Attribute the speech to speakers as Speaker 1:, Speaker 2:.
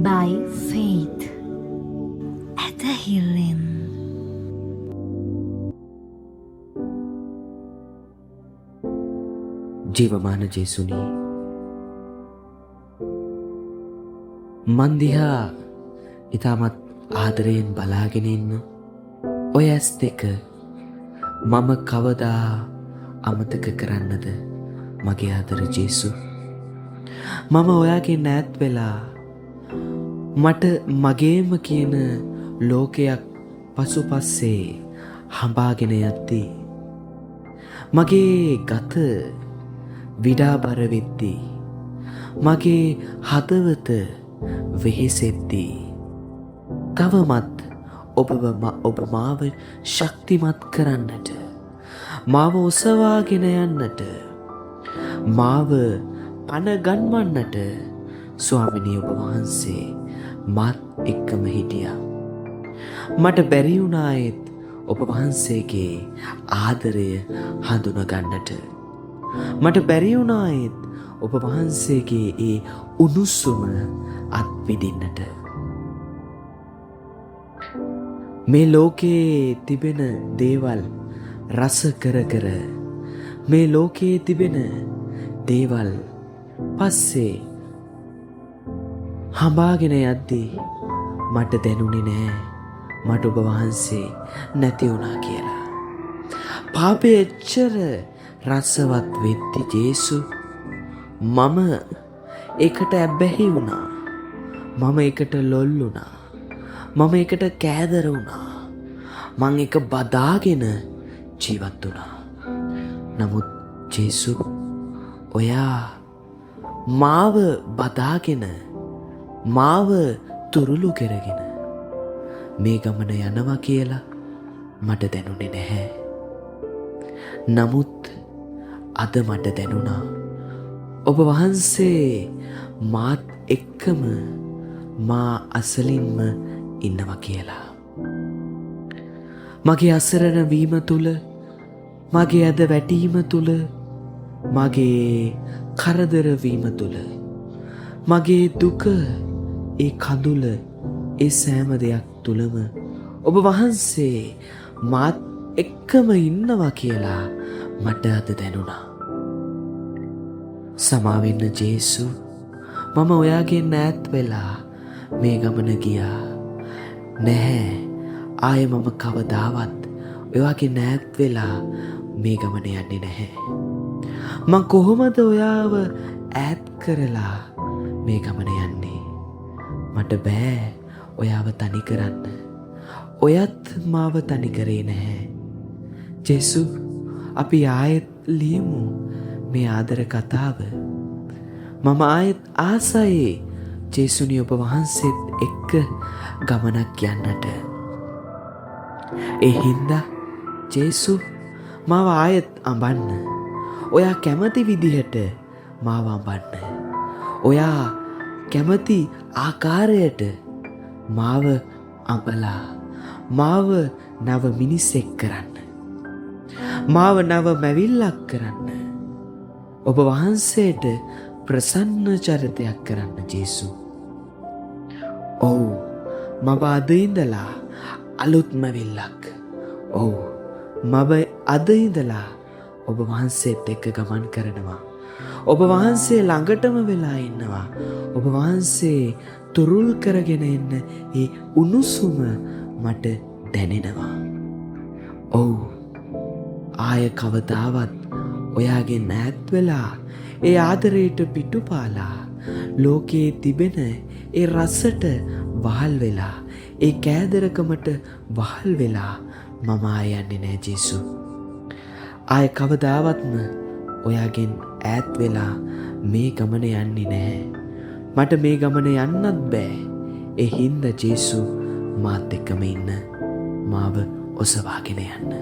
Speaker 1: by faith. ඇදහිල්ලෙන්
Speaker 2: ජීවමාන ජේසුනි, මන් දිහා ඉතාමත් ආදරයෙන් බලාගෙන ඉන්න ඔය ඇස් දෙක මම කවදා අමතක කරන්නද මගේ ආදර ජේසු. මම ඔයාගෙන් ඈත් වෙලා මට මගේම කියන ලෝකයක් පසුපස්සේ හඹාගෙන යද්දී මගේ ගත විඩාබර වෙද්දී මගේ හදවත වෙහෙසෙද්දී තවමත් ඔබ මාව ශක්තිමත් කරන්නට, මාව ඔසවාගෙන යන්නට, මාව පණ ගන්වන්නට ස්වාමිනී ඔබ වහන්සේ මාත් එක්කම හිටියා. මට බැරි වුණායෙත් ඔබ වහන්සේගේ ආදරය හඳුනගන්නට. මට බැරි වුණායෙත් ඔබ වහන්සේගේ ඒ උණුසුම අත්විඳින්නට. මේ ලෝකයේ තිබෙන දේවල් රස කර කර, මේ ලෝකයේ තිබෙන දේවල් පස්සේ හඹාගෙන යද්දී මට දැනුනේ නෑ මට ඔබ වහන්සේ නැති වුණා කියලා. පාපය එච්චර රසවත් වෙද්දි ජේසු මම ඒකට ඇබ්බැහි වුණා. මම ඒකට ලොල් වුණා. මම ඒකට කෑදර වුණා. මං එක බදාගෙන ජීවත් වුණා. නමුත් ජේසු ඔයා මාව බදාගෙන, මාව තුරුළු කරගෙන මේ ගමන යනවා කියලා මට දැනුනේ නැහැ. නමුත් අද මට දැනුණා ඔබ වහන්සේ මාත් එක්කම මා අසලින්ම ඉන්නවා කියලා. මගේ අසරණ වීම තුල, මගේ ඇද වැටීම තුල, මගේ කරදර වීම තුල, මගේ දුක, ඒ කඳුල, ඒ සෑම දෙයක් තුලම ඔබ වහන්සේ මාත් එක්කම ඉන්නවා කියලා මට අද දැනුණා. සමාවෙන්න ජේසු. මම ඔයාගෙන් ඈත් වෙලා මේ ගමන ගියා. නැහැ, ආයේ මම කවදාවත් ඔයාගෙන් ඈත් වෙලා මේ ගමන යන්නේ නැහැ. මං කොහොමද ඔයාව ඈත් කරලා මේ ගමන යන්නේ? මට බෑ ඔයාව තනි කරන්න. ඔයත් මාව තනි කරේ නැහැ. ජේසු, අපි ආයෙත් ලියමු මේ ආදර කතාව. මම ආයෙත් ආසයි ජේසුනි ඔබ වහන්සේත් එක්ක ගමනක් යන්නට. ඒ හින්දා ජේසු මාව ආයෙත් අඹන්න. ඔයා කැමති විදිහට මාව අඹන්න. ඔයා කැමති ආකාරයට මාව අඹලා මාව නව මිනිසෙක් කරන්න. මාව නව මැවිල්ලක් කරන්න. ඔබ වහන්සේට ප්‍රසන්න චරිතයක් කරන්න ජේසු. ඔව්, මම අද ඉඳලා අලුත් මැවිල්ලක්. ඔව්, මම අද ඉඳලා ඔබ වහන්සේත් එක්ක ගමන් කරනවා. ඔබ වහන්සේ ළඟටම වෙලා ඉන්නවා. ඔබ වහන්සේ තුරුල් කරගෙන එන්න ඒ උණුසුම මට දැනෙනවා. ඔව්, ආය කවදාවත් ඔයාගෙන් ඈත් වෙලා ඒ ආදරයට පිටුපාලා ලෝකයේ තිබෙන ඒ රසට වහල් වෙලා, ඒ කෑදරකමට වහල් වෙලා මම ආය යන්නේ නෑ ජේසු. ආය කවදාවත්ම ඔයාගෙන් ඈත් වෙලා මේ ගමන යන්නේ නැහැ. මට මේ ගමන යන්නත් බෑ. ඒ හින්දා ජේසු මාත් එක්කම ඉන්න. මාව ඔසවාගෙන යන්න.